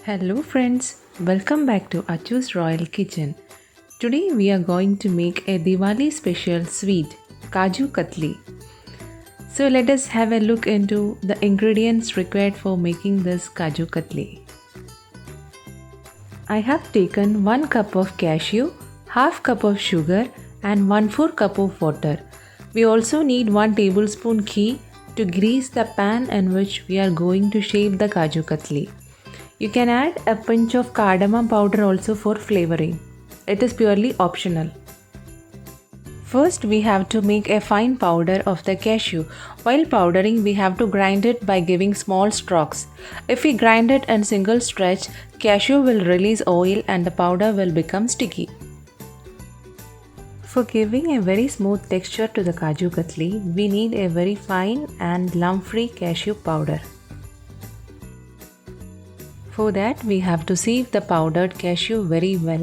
Hello friends, welcome back to Achu's Royal Kitchen. Today we are going to make a Diwali special sweet, Kaju Katli. So let us have a look into the ingredients required for making this Kaju Katli. I have taken 1 cup of cashew, half cup of sugar and 1/4 cup of water. We also need 1 tablespoon ghee to grease the pan in which we are going to shape the Kaju Katli. You can add a pinch of cardamom powder also for flavoring. It is purely optional. First, we have to make a fine powder of the cashew. While powdering, we have to grind it by giving small strokes. If we grind it in single stretch, cashew will release oil and the powder will become sticky. For giving a very smooth texture to the Kaju Katli, we need a very fine and lump-free cashew powder. For that, we have to sieve the powdered cashew very well.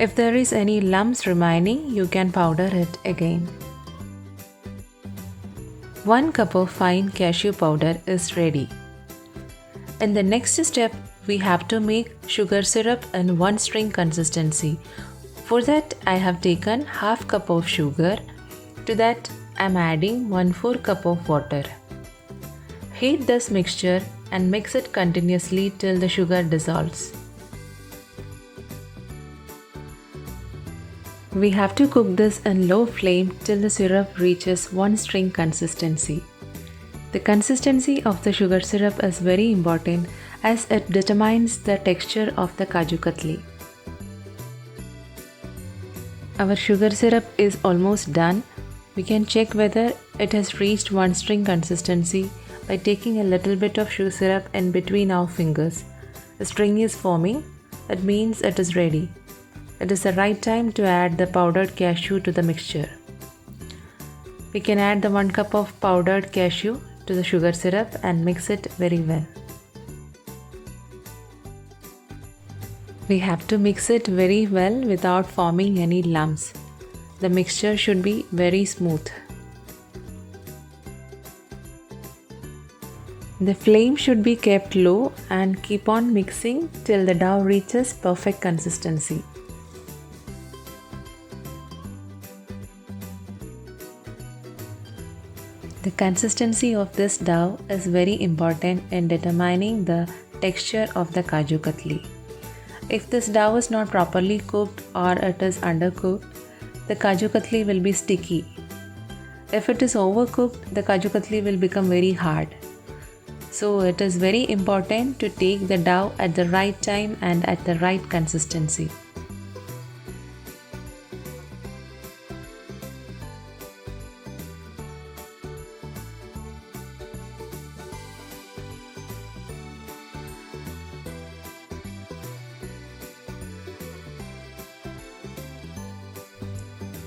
If there is any lumps remaining, you can powder it again. 1 cup of fine cashew powder is ready. In the next step, we have to make sugar syrup in 1 string consistency. For that, I have taken half cup of sugar. To that, I am adding 1/4 cup of water. Heat this mixture and mix it continuously till the sugar dissolves. We have to cook this in low flame till the syrup reaches 1 string consistency. The consistency of the sugar syrup is very important as it determines the texture of the Kaju Katli. Our sugar syrup is almost done. We can check whether it has reached 1 string consistency by taking a little bit of sugar syrup in between our fingers. A string is forming, it means it is ready. It is the right time to add the powdered cashew to the mixture. We can add the 1 cup of powdered cashew to the sugar syrup and mix it very well. We have to mix it very well without forming any lumps. The mixture should be very smooth. The flame should be kept low and keep on mixing till the dough reaches perfect consistency. The consistency of this dough is very important in determining the texture of the Kaju Katli. If this dough is not properly cooked or it is undercooked, the Kaju Katli will be sticky. If it is overcooked, the Kaju Katli will become very hard. So it is very important to take the dough at the right time and at the right consistency.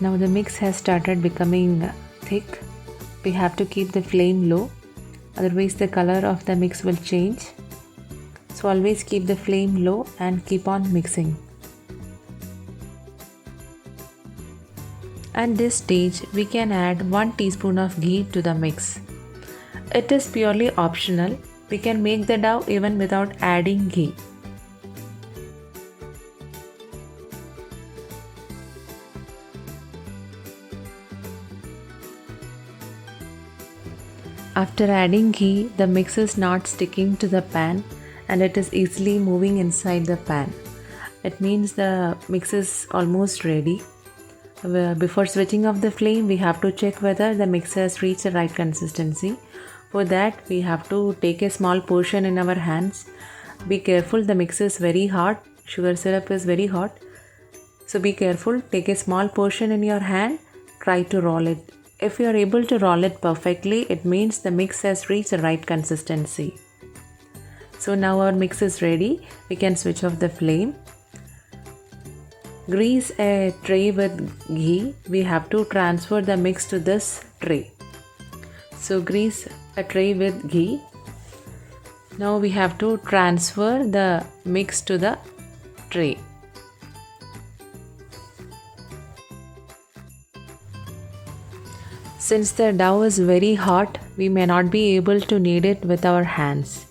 Now the mix has started becoming thick. We have to keep the flame low. Otherwise the color of the mix will change. So always keep the flame low and keep on mixing. At this stage, we can add 1 teaspoon of ghee to the mix. It is purely optional. We can make the dough even without adding ghee. After adding ghee, the mix is not sticking to the pan and it is easily moving inside the pan. It means the mix is almost ready. Before switching off the flame, we have to check whether the mix has reached the right consistency. For that, we have to take a small portion in our hands. Be careful, the mix is very hot. Sugar syrup is very hot. So be careful, take a small portion in your hand, try to roll it. If you are able to roll it perfectly, it means the mix has reached the right consistency. So now our mix is ready. We can switch off the flame. Grease a tray with ghee. We have to transfer the mix to this tray. So grease a tray with ghee. Now we have to transfer the mix to the tray. Since the dough is very hot, we may not be able to knead it with our hands.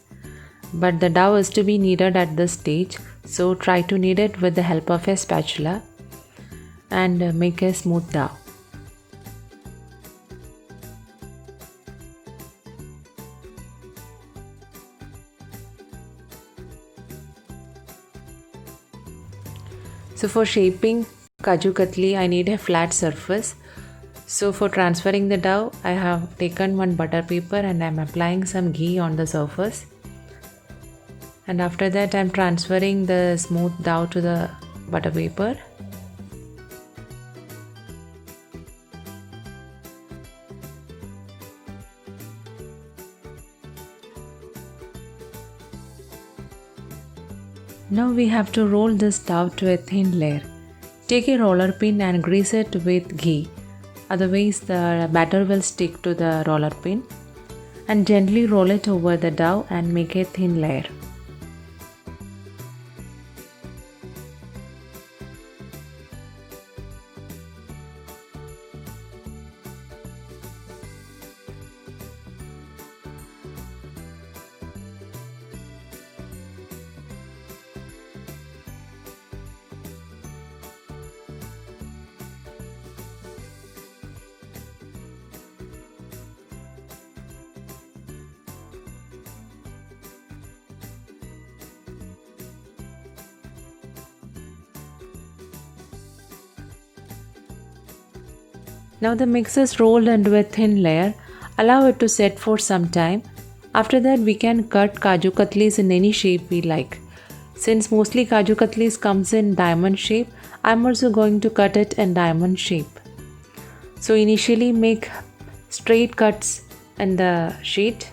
But the dough is to be kneaded at this stage, so try to knead it with the help of a spatula and make a smooth dough. So for shaping Kaju Katli, I need a flat surface. So for transferring the dough, I have taken one butter paper and I am applying some ghee on the surface. And after that, I am transferring the smooth dough to the butter paper. Now we have to roll this dough to a thin layer. Take a roller pin and grease it with ghee. Otherwise, the batter will stick to the roller pin. And gently roll it over the dough and make a thin layer. Now the mix is rolled into a thin layer. Allow it to set for some time. After that, we can cut Kaju Katlis in any shape we like. Since mostly Kaju Katlis comes in diamond shape, I am also going to cut it in diamond shape. So initially make straight cuts in the sheet.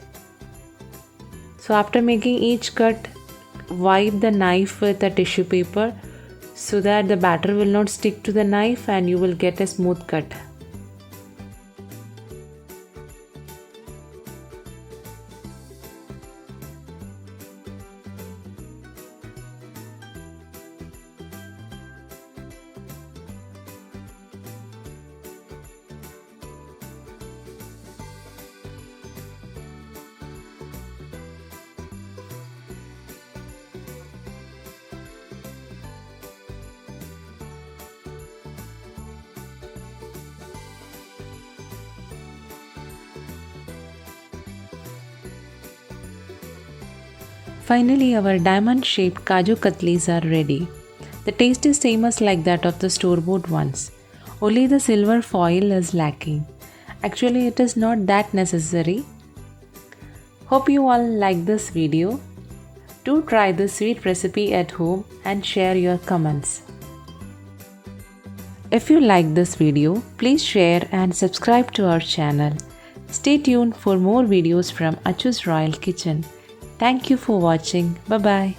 So after making each cut, wipe the knife with a tissue paper so that the batter will not stick to the knife and you will get a smooth cut. Finally, our diamond-shaped Kaju Katlis are ready. The taste is same as like that of the store-bought ones. Only the silver foil is lacking. Actually, it is not that necessary. Hope you all like this video. Do try this sweet recipe at home and share your comments. If you like this video, please share and subscribe to our channel. Stay tuned for more videos from Achu's Royal Kitchen. Thank you for watching. Bye-bye.